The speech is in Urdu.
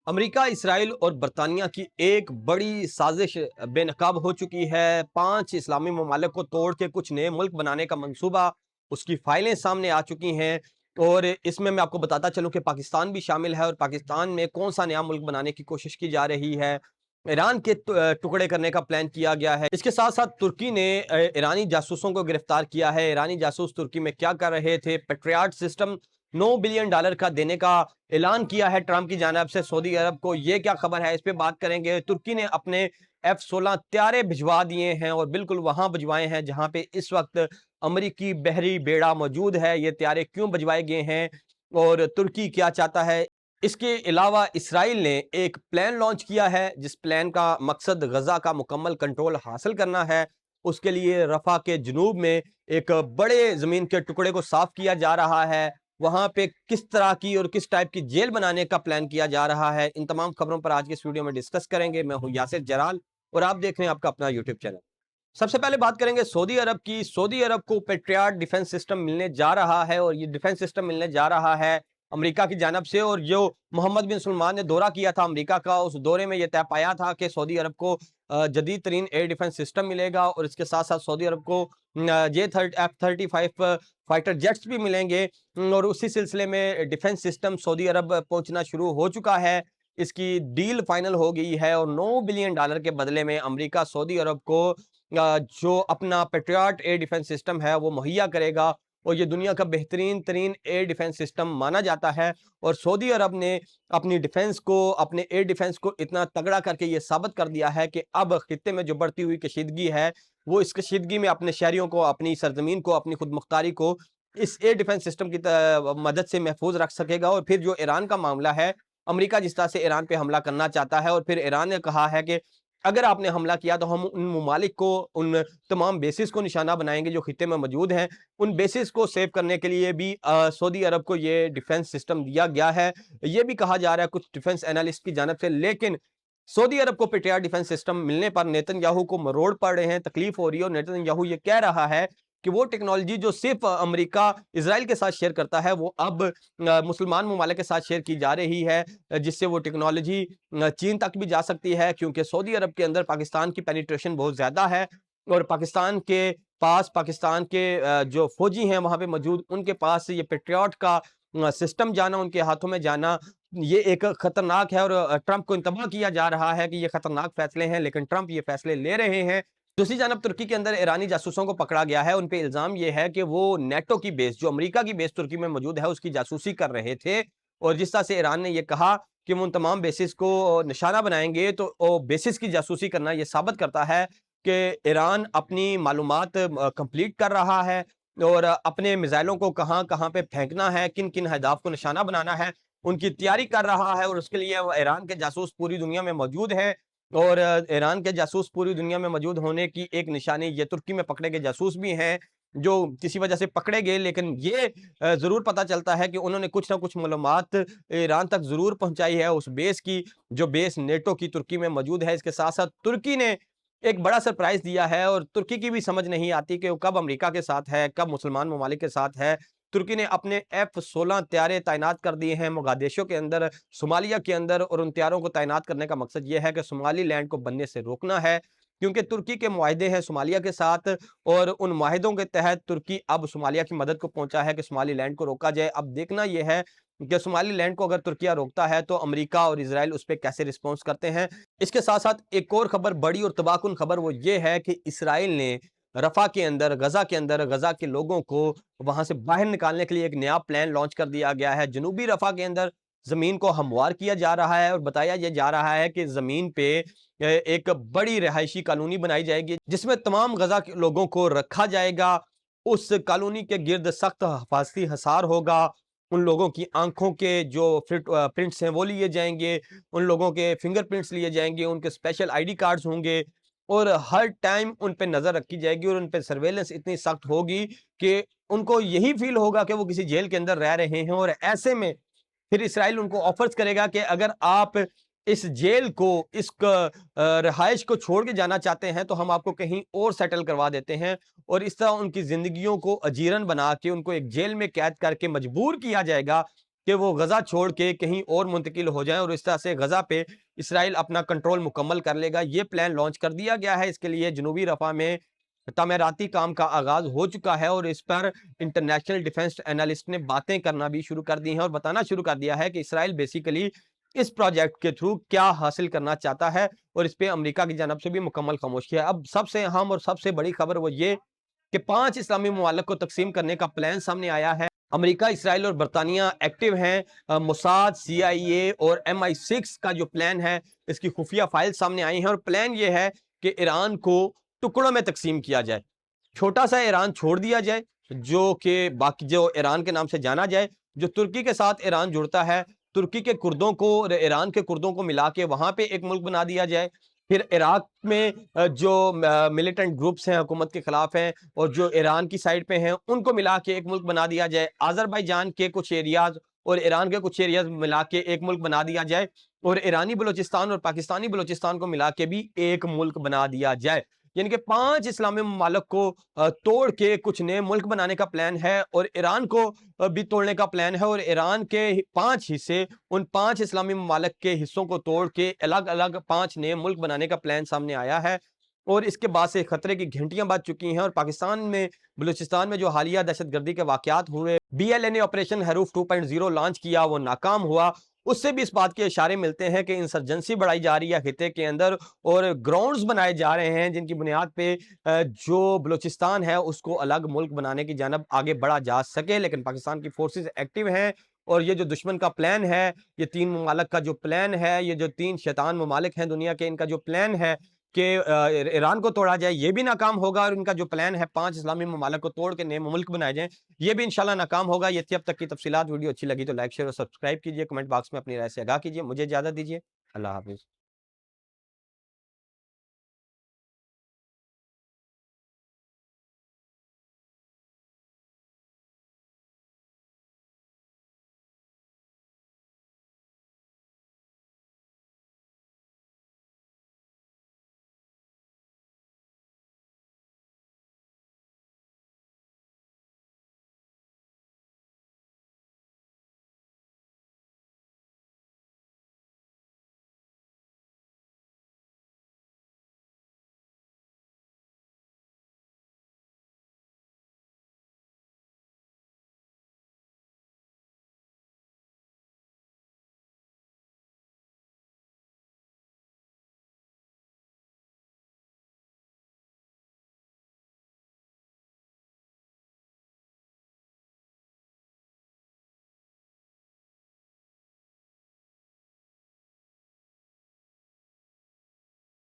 امریکہ، اسرائیل اور برطانیہ کی ایک بڑی سازش بے نقاب ہو چکی ہے۔ 5 اسلامی ممالک کو توڑ کے کچھ نئے ملک بنانے کا منصوبہ، اس کی فائلیں سامنے آ چکی ہیں، اور اس میں آپ کو بتاتا چلوں کہ پاکستان بھی شامل ہے، اور پاکستان میں کون سا نیا ملک بنانے کی کوشش کی جا رہی ہے۔ ایران کے ٹکڑے کرنے کا پلان کیا گیا ہے۔ اس کے ساتھ ساتھ ترکی نے ایرانی جاسوسوں کو گرفتار کیا ہے۔ ایرانی جاسوس ترکی میں کیا کر رہے تھے؟ پیٹریاٹ سسٹم $9 بلین کا دینے کا اعلان کیا ہے ٹرمپ کی جانب سے سعودی عرب کو۔ یہ کیا خبر ہے، اس پہ بات کریں گے۔ ترکی نے اپنے F-16 طیارے بھجوا دیے ہیں، اور بالکل وہاں بھجوائے ہیں جہاں پہ اس وقت امریکی بحری بیڑا موجود ہے۔ یہ طیارے کیوں بھجوائے گئے ہیں اور ترکی کیا چاہتا ہے؟ اس کے علاوہ اسرائیل نے ایک پلان لانچ کیا ہے، جس پلان کا مقصد غزہ کا مکمل کنٹرول حاصل کرنا ہے۔ اس کے لیے رفح کے جنوب میں ایک بڑے زمین کے ٹکڑے کو صاف کیا جا رہا ہے۔ وہاں پہ کس طرح کی اور کس ٹائپ کی جیل بنانے کا پلان کیا جا رہا ہے، ان تمام خبروں پر آج کے اس ویڈیو میں ڈسکس کریں گے۔ میں ہوں یاسر جلال اور آپ دیکھ رہے ہیں آپ کا اپنا یوٹیوب چینل۔ سب سے پہلے بات کریں گے سعودی عرب کی۔ سعودی عرب کو پیٹریاٹ ڈیفنس سسٹم ملنے جا رہا ہے، اور یہ ڈیفنس سسٹم ملنے جا رہا ہے امریکہ کی جانب سے۔ اور جو محمد بن سلمان نے دورہ کیا تھا امریکہ کا، اس دورے میں یہ طے پایا تھا کہ سعودی عرب کو جدید ترین ایئر ڈیفنس سسٹم ملے گا، اور اس کے ساتھ ساتھ سعودی عرب کو F-35 فائٹر جیٹس بھی ملیں گے۔ اور اسی سلسلے میں ڈیفنس سسٹم سعودی عرب پہنچنا شروع ہو چکا ہے۔ اس کی ڈیل فائنل ہو گئی ہے، اور $9 بلین کے بدلے میں امریکہ سعودی عرب کو جو اپنا پیٹریاٹ ایئر ڈیفنس سسٹم ہے وہ مہیا کرے گا، اور یہ دنیا کا بہترین ترین ایئر ڈیفنس سسٹم مانا جاتا ہے۔ اور سعودی عرب نے اپنی ڈیفنس کو، اپنے ایئر ڈیفنس کو اتنا تگڑا کر کے یہ ثابت کر دیا ہے کہ اب خطے میں جو بڑھتی ہوئی کشیدگی ہے، وہ اس کشیدگی میں اپنے شہریوں کو، اپنی سرزمین کو، اپنی خود مختاری کو اس ایئر ڈیفنس سسٹم کی مدد سے محفوظ رکھ سکے گا۔ اور پھر جو ایران کا معاملہ ہے، امریکہ جس طرح سے ایران پہ حملہ کرنا چاہتا ہے، اور پھر ایران نے کہا ہے کہ اگر آپ نے حملہ کیا تو ہم ان ممالک کو، ان تمام بیسز کو نشانہ بنائیں گے جو خطے میں موجود ہیں۔ ان بیسز کو سیو کرنے کے لیے بھی سعودی عرب کو یہ ڈیفنس سسٹم دیا گیا ہے۔ یہ بھی کہا جا رہا ہے کچھ ڈیفنس اینالسٹ کی جانب سے، لیکن سعودی عرب کو پیٹریاٹ ڈیفنس سسٹم ملنے پر نیتن یاہو کو مروڑ پڑ رہے ہیں، تکلیف ہو رہی ہے، اور نیتن یاہو یہ کہہ رہا ہے کہ وہ ٹیکنالوجی جو صرف امریکہ اسرائیل کے ساتھ شیئر کرتا ہے، وہ اب مسلمان ممالک کے ساتھ شیئر کی جا رہی ہے، جس سے وہ ٹیکنالوجی چین تک بھی جا سکتی ہے، کیونکہ سعودی عرب کے اندر پاکستان کی پینیٹریشن بہت زیادہ ہے، اور پاکستان کے پاس، پاکستان کے جو فوجی ہیں وہاں پہ موجود، ان کے پاس یہ پیٹریاٹ کا سسٹم جانا، ان کے ہاتھوں میں جانا، یہ ایک خطرناک ہے۔ اور ٹرمپ کو انتباہ کیا جا رہا ہے کہ یہ خطرناک فیصلے ہیں، لیکن ٹرمپ یہ فیصلے لے رہے ہیں۔ دوسری جانب ترکی کے اندر ایرانی جاسوسوں کو پکڑا گیا ہے۔ ان پہ الزام یہ ہے کہ وہ نیٹو کی بیس، جو امریکہ کی بیس ترکی میں موجود ہے، اس کی جاسوسی کر رہے تھے، اور جس طرح سے ایران نے یہ کہا کہ وہ ان تمام بیسز کو نشانہ بنائیں گے، تو بیسز کی جاسوسی کرنا یہ ثابت کرتا ہے کہ ایران اپنی معلومات کمپلیٹ کر رہا ہے، اور اپنے میزائلوں کو کہاں کہاں پہ پھینکنا ہے، کن کن اہداف کو نشانہ بنانا ہے، ان کی تیاری کر رہا ہے۔ اور اس کے لیے ایران کے جاسوس پوری دنیا میں موجود ہیں، اور ایران کے جاسوس پوری دنیا میں موجود ہونے کی ایک نشانی یہ ترکی میں پکڑے گئے جاسوس بھی ہیں، جو کسی وجہ سے پکڑے گئے، لیکن یہ ضرور پتہ چلتا ہے کہ انہوں نے کچھ نہ کچھ معلومات ایران تک ضرور پہنچائی ہے، اس بیس کی، جو بیس نیٹو کی ترکی میں موجود ہے۔ اس کے ساتھ ساتھ ترکی نے ایک بڑا سرپرائز دیا ہے، اور ترکی کی بھی سمجھ نہیں آتی کہ وہ کب امریکہ کے ساتھ ہے، کب مسلمان ممالک کے ساتھ ہے۔ ترکی نے اپنے F-16 طیارے تعینات کر دیے ہیں موغادیشو کے اندر، صومالیہ کے اندر، اور ان طیاروں کو تعینات کرنے کا مقصد یہ ہے کہ صومالی لینڈ کو بننے سے روکنا ہے، کیونکہ ترکی کے معاہدے ہیں صومالیہ کے ساتھ، اور ان معاہدوں کے تحت ترکی اب صومالیہ کی مدد کو پہنچا ہے کہ صومالی لینڈ کو روکا جائے۔ اب دیکھنا یہ ہے کہ صومالی لینڈ کو اگر ترکیہ روکتا ہے تو امریکہ اور اسرائیل اس پہ کیسے رسپونس کرتے ہیں۔ اس کے ساتھ ساتھ ایک اور خبر، بڑی اور تباہ کن خبر، وہ یہ ہے کہ اسرائیل نے رفح کے اندر، غزہ کے اندر، غزہ کے لوگوں کو وہاں سے باہر نکالنے کے لیے ایک نیا پلان لانچ کر دیا گیا ہے۔ جنوبی رفح کے اندر زمین کو ہموار کیا جا رہا ہے، اور بتایا یہ جا رہا ہے کہ زمین پہ ایک بڑی رہائشی کالونی بنائی جائے گی، جس میں تمام غزہ کے لوگوں کو رکھا جائے گا۔ اس کالونی کے گرد سخت حفاظتی حصار ہوگا، ان لوگوں کی آنکھوں کے جو پرنٹس ہیں وہ لیے جائیں گے، ان لوگوں کے فنگر پرنٹس لیے جائیں گے، ان کے اسپیشل آئی ڈی کارڈز ہوں گے، اور ہر ٹائم ان پہ نظر رکھی جائے گی، اور ان پہ سرویلنس اتنی سخت ہوگی کہ ان کو یہی فیل ہوگا کہ وہ کسی جیل کے اندر رہ رہے ہیں۔ اور ایسے میں پھر اسرائیل ان کو آفرز کرے گا کہ اگر آپ اس جیل کو، اس رہائش کو چھوڑ کے جانا چاہتے ہیں تو ہم آپ کو کہیں اور سیٹل کروا دیتے ہیں، اور اس طرح ان کی زندگیوں کو اجیرن بنا کے ان کو ایک جیل میں قید کر کے مجبور کیا جائے گا کہ وہ غزہ چھوڑ کے کہیں اور منتقل ہو جائیں اور اس طرح سے غزہ پہ اسرائیل اپنا کنٹرول مکمل کر لے گا۔ یہ پلان لانچ کر دیا گیا ہے۔ اس کے لیے جنوبی رفح میں تعمیراتی کام کا آغاز ہو چکا ہے اور اس پر انٹرنیشنل ڈیفنس انالسٹ نے باتیں کرنا بھی شروع کر دی ہیں اور بتانا شروع کر دیا ہے کہ اسرائیل بیسیکلی اس پروجیکٹ کے تھرو کیا حاصل کرنا چاہتا ہے، اور اس پہ امریکہ کی جانب سے بھی مکمل خاموشی ہے۔ اب سب سے اہم اور سب سے بڑی خبر وہ یہ کہ 5 اسلامی ممالک کو تقسیم کرنے کا پلان سامنے آیا ہے۔ امریکہ، اسرائیل اور برطانیہ ایکٹیو ہیں۔ موساد، CIA اور MI6 کا جو پلان ہے، اس کی خفیہ فائل سامنے آئی ہیں اور پلان یہ ہے کہ ایران کو ٹکڑوں میں تقسیم کیا جائے، چھوٹا سا ایران چھوڑ دیا جائے، جو کہ باقی جو ایران کے نام سے جانا جائے، جو ترکی کے ساتھ ایران جڑتا ہے، ترکی کے کردوں کو اور ایران کے کردوں کو ملا کے وہاں پہ ایک ملک بنا دیا جائے۔ پھر عراق میں جو ملیٹنٹ گروپس ہیں، حکومت کے خلاف ہیں اور جو ایران کی سائڈ پہ ہیں، ان کو ملا کے ایک ملک بنا دیا جائے۔ آذربائیجان کے کچھ ایریاز اور ایران کے کچھ ایریاز ملا کے ایک ملک بنا دیا جائے، اور ایرانی بلوچستان اور پاکستانی بلوچستان کو ملا کے بھی ایک ملک بنا دیا جائے۔ یعنی کہ 5 اسلامی ممالک کو توڑ کے کچھ نئے ملک بنانے کا پلان ہے، اور ایران کو بھی توڑنے کا پلان ہے، اور ایران کے 5 حصے ان 5 اسلامی ممالک کے حصوں کو توڑ کے الگ الگ 5 نئے ملک بنانے کا پلان سامنے آیا ہے۔ اور اس کے بعد سے خطرے کی گھنٹیاں بج چکی ہیں، اور پاکستان میں بلوچستان میں جو حالیہ دہشت گردی کے واقعات ہوئے، BLA نے آپریشن حروف 2.0 لانچ کیا، وہ ناکام ہوا۔ اس سے بھی اس بات کے اشارے ملتے ہیں کہ انسرجنسی بڑھائی جا رہی ہے خطے کے اندر، اور گراؤنڈز بنائے جا رہے ہیں جن کی بنیاد پہ جو بلوچستان ہے اس کو الگ ملک بنانے کی جانب آگے بڑھا جا سکے۔ لیکن پاکستان کی فورسز ایکٹیو ہیں، اور یہ جو دشمن کا پلان ہے، یہ 3 ممالک کا جو پلان ہے، یہ جو 3 شیطان ممالک ہیں دنیا کے، ان کا جو پلان ہے کہ ایران کو توڑا جائے، یہ بھی ناکام ہوگا، اور ان کا جو پلان ہے 5 اسلامی ممالک کو توڑ کے نئے ملک بنائے جائیں، یہ بھی انشاءاللہ ناکام ہوگا۔ یہ تھی اب تک کی تفصیلات۔ ویڈیو اچھی لگی تو لائک، شیئر اور سبسکرائب کیجئے، کمنٹ باکس میں اپنی رائے سے آگاہ کیجئے۔ مجھے اجازت دیجئے، اللہ حافظ۔